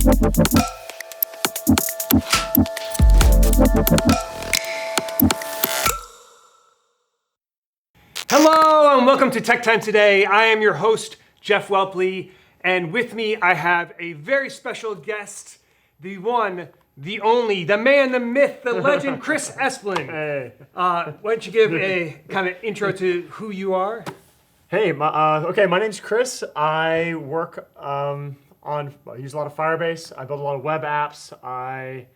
Hello and welcome to Tech Time Today. I am your host, Jeff Whelpley, and with me I have a very special guest, the one, the only, the man, the myth, the legend, Chris Esplin. Hey. Why don't you give a kind of intro to who you are? Hey, my name's Chris. I work I use a lot of Firebase. I build a lot of web apps. Write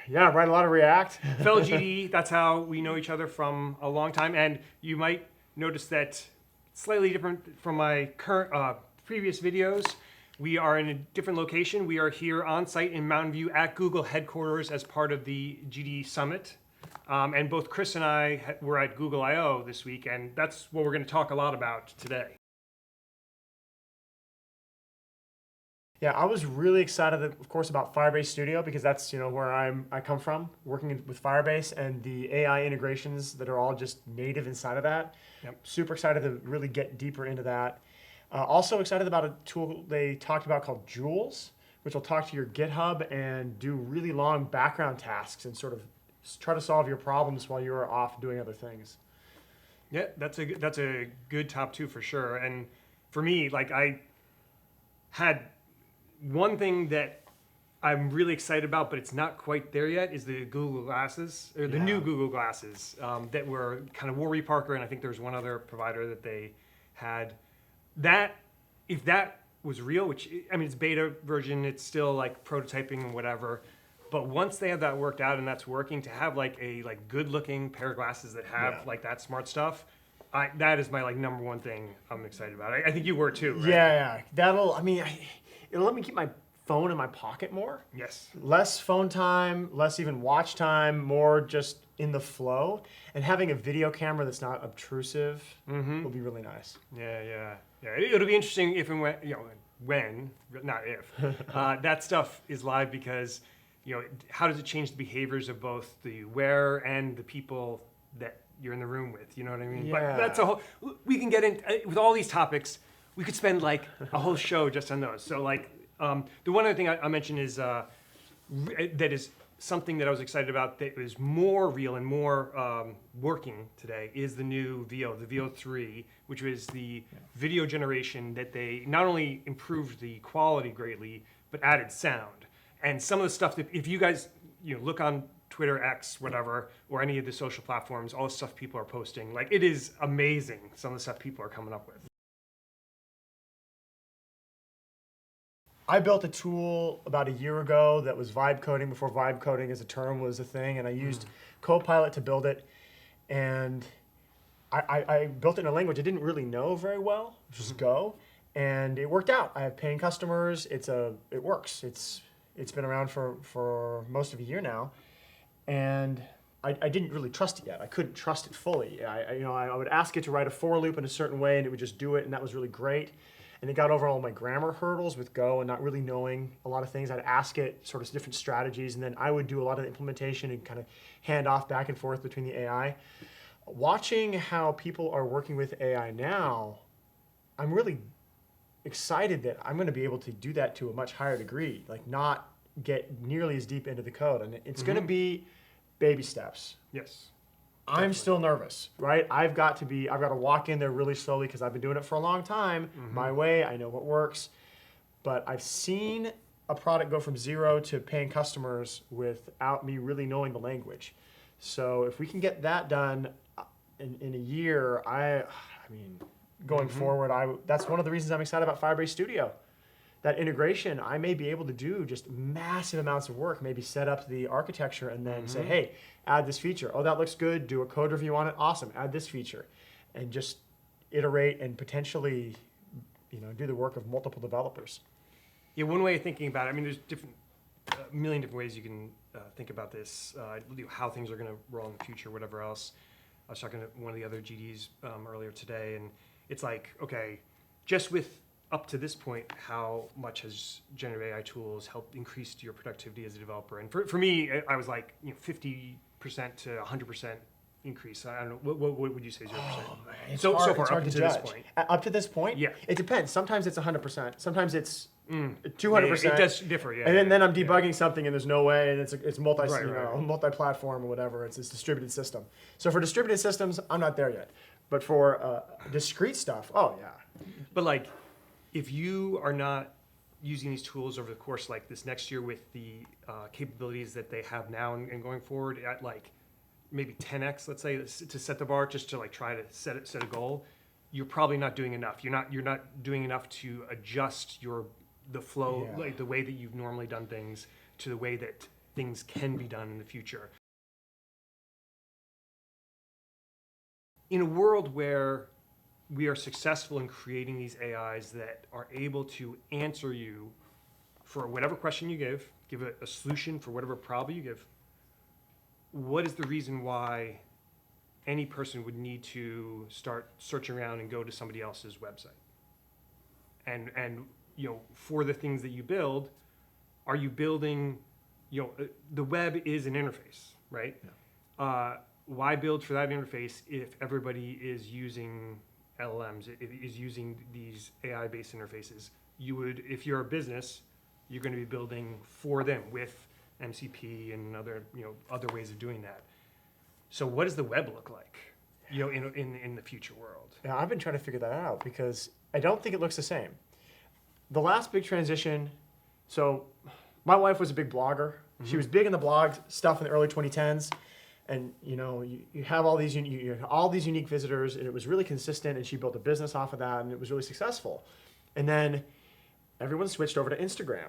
a lot of React. Fellow GD, that's how we know each other from a long time, and you might notice that slightly different from my current previous videos. We are in a different location. We are here on site in Mountain View at Google headquarters as part of the GD Summit. And both Chris and I were at Google I/O this week, and that's what we're going to talk a lot about today. Yeah, I was really excited, of course, about Firebase Studio because that's where I come from, working with Firebase and the AI integrations that are all just native inside of that. Yep. Super excited to really get deeper into that. Also excited about a tool they talked about called Jules, which will talk to your GitHub and do really long background tasks and sort of try to solve your problems while you're off doing other things. Yeah, that's a good top two for sure. And for me, like I had one thing that I'm really excited about, but it's not quite there yet, is the Google Glasses, or the new Google Glasses that were kind of Warby Parker, and I think there's one other provider that they had. That, if that was real, which, I mean, it's beta version, it's still like prototyping and whatever, but once they have that worked out and that's working, to have like a good looking pair of glasses that have like that smart stuff, that is my like number one thing I'm excited about. I think you were too, right? Yeah. It'll let me keep my phone in my pocket more. Yes. Less phone time, less even watch time, more just in the flow. And having a video camera that's not obtrusive will be really nice. Yeah. It'll be interesting if and when, not if, that stuff is live, because how does it change the behaviors of both the wearer and the people that you're in the room with? You know what I mean? Yeah. But that's a whole. We can get in with all these topics. We could spend like a whole show just on those. So like the one other thing I mentioned is that is something that I was excited about that is more real and more working today is the new VO, the VO3, which was the video generation that they not only improved the quality greatly, but added sound. And some of the stuff that, if you guys look on Twitter, X, whatever, or any of the social platforms, all the stuff people are posting, like it is amazing, some of the stuff people are coming up with. I built a tool about a year ago that was vibe coding before vibe coding as a term was a thing, and I used Copilot to build it. And I built it in a language I didn't really know very well, which is Go, and it worked out. I have paying customers. It works. It's been around for most of a year now, and I didn't really trust it yet. I couldn't trust it fully. I would ask it to write a for loop in a certain way, and it would just do it, and that was really great. And it got over all my grammar hurdles with Go and not really knowing a lot of things. I'd ask it sort of different strategies, and then I would do a lot of the implementation and kind of hand off back and forth between the AI. Watching how people are working with AI now, I'm really excited that I'm going to be able to do that to a much higher degree, like not get nearly as deep into the code. And it's going to be baby steps. Yes. I'm still nervous, right? I've got to walk in there really slowly because I've been doing it for a long time, my way. I know what works. But I've seen a product go from 0 to paying customers without me really knowing the language. So if we can get that done in a year, going forward, that's one of the reasons I'm excited about Firebase Studio. That integration, I may be able to do just massive amounts of work, maybe set up the architecture and then say, hey, add this feature. Oh, that looks good. Do a code review on it. Awesome. Add this feature. And just iterate and potentially do the work of multiple developers. Yeah, one way of thinking about it, I mean, there's a million different ways you can think about this, how things are going to roll in the future, whatever else. I was talking to one of the other GDs earlier today, and it's like, okay, just with up to this point, how much has generative AI tools helped increase your productivity as a developer? And for me, I was like 50% to 100% increase? I don't know. What would you say is 0%? It's So hard, far, it's up hard to to this judge. point. Up to this point, Yeah. it depends. Sometimes it's 100%. Sometimes it's 200%. Yeah, it does differ, yeah. And then I'm yeah. debugging something, and there's no way, and it's Right. multi-platform or whatever. It's this distributed system. So for distributed systems, I'm not there yet. But for discrete stuff, oh yeah. But like, if you are not using these tools over the course like this next year with the capabilities that they have now and going forward at like maybe 10x, let's say, to set the bar, just to like try to set a goal, you're probably not doing enough. You're not doing enough to adjust the flow, Yeah. like the way that you've normally done things to the way that things can be done in the future. In a world where we are successful in creating these AIs that are able to answer you for whatever question you give a solution for whatever problem you give, what is the reason why any person would need to start searching around and go to somebody else's website? And for the things that you build, are you building, the web is an interface, right? Yeah. Why build for that interface if everybody is using LLMs, is using these AI-based interfaces? You would, if you're a business, you're going to be building for them with MCP and other ways of doing that. So what does the web look like, in the future world? Yeah, I've been trying to figure that out because I don't think it looks the same. The last big transition, so my wife was a big blogger. Mm-hmm. She was big in the blog stuff in the early 2010s. And you have all these unique visitors, and it was really consistent, and she built a business off of that, and it was really successful. And then everyone switched over to Instagram.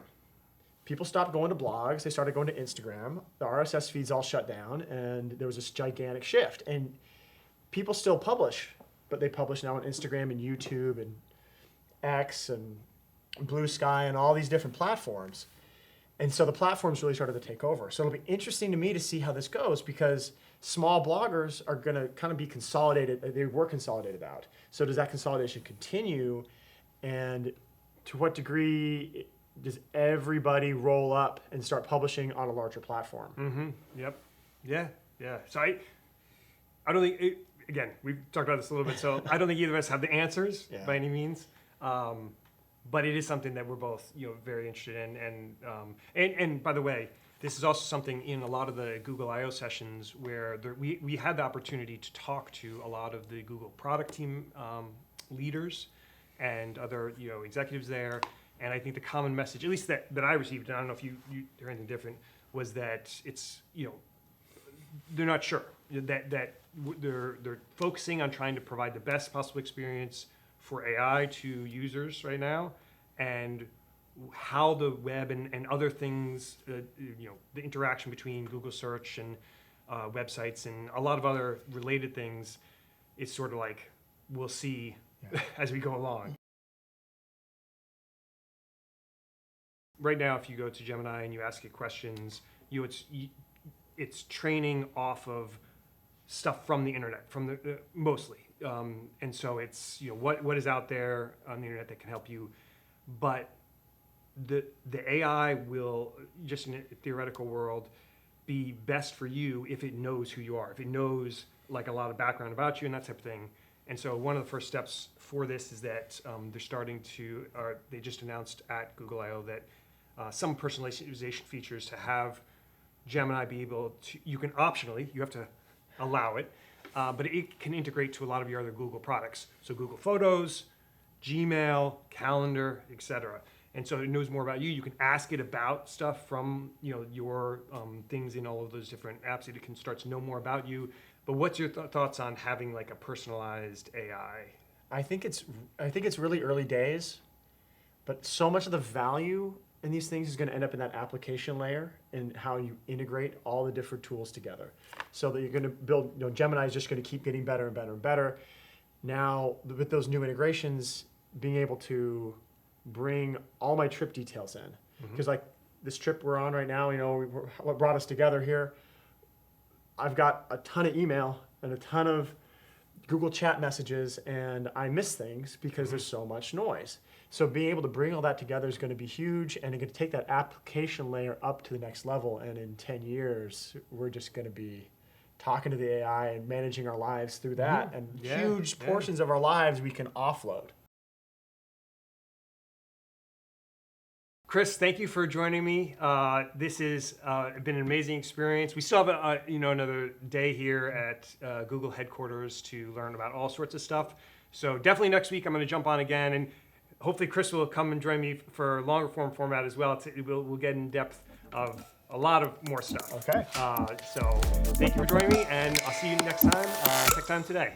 People stopped going to blogs, they started going to Instagram. The RSS feeds all shut down, and there was this gigantic shift. And people still publish, but they publish now on Instagram and YouTube and X and Blue Sky and all these different platforms. And so the platforms really started to take over. So it'll be interesting to me to see how this goes because small bloggers are going to kind of be consolidated. They were consolidated out. So does that consolidation continue? And to what degree does everybody roll up and start publishing on a larger platform? Mm-hmm. Yep. Yeah. So I don't think, again, we've talked about this a little bit, so I don't think either of us have the answers by any means. But it is something that we're both, very interested in, and by the way, this is also something in a lot of the Google I/O sessions where we had the opportunity to talk to a lot of the Google product team leaders and other executives there, and I think the common message, at least that I received, and I don't know if you heard anything different, was that it's they're not sure that they're focusing on trying to provide the best possible experience for AI to users right now, and how the web and other things, the interaction between Google search and websites and a lot of other related things, it's sort of like we'll see as we go along. Right now, if you go to Gemini and you ask it questions, it's training off of stuff from the internet, from the mostly. And so it's what is out there on the internet that can help you, but the AI will, just in a theoretical world, be best for you if it knows who you are, if it knows like a lot of background about you and that type of thing. And so one of the first steps for this is that they just announced at Google I/O that some personalization features to have Gemini be able to, you can optionally, you have to allow it, but it can integrate to a lot of your other Google products. So Google Photos, Gmail, Calendar, etc. And so it knows more about you. You can ask it about stuff from your things in all of those different apps. It can start to know more about you. But what's your thoughts on having like a personalized AI? I think it's really early days, but so much of the value in these things is going to end up in that application layer and how you integrate all the different tools together. So that you're going to build, Gemini is just going to keep getting better and better and better. Now, with those new integrations, being able to bring all my trip details in. Because like this trip we're on right now, what brought us together here, I've got a ton of email and a ton of Google chat messages, and I miss things because there's so much noise. So being able to bring all that together is going to be huge, and it's going to take that application layer up to the next level. And in 10 years, we're just going to be talking to the AI and managing our lives through that. And Yeah, huge yeah. portions of our lives we can offload. Chris, thank you for joining me. This has been an amazing experience. We still have another day here at Google headquarters to learn about all sorts of stuff. So definitely next week I'm going to jump on again, and hopefully Chris will come and join me for longer format as well. We'll get in depth of a lot of more stuff. Okay. So thank you for joining me, and I'll see you next time on Tech Time Today.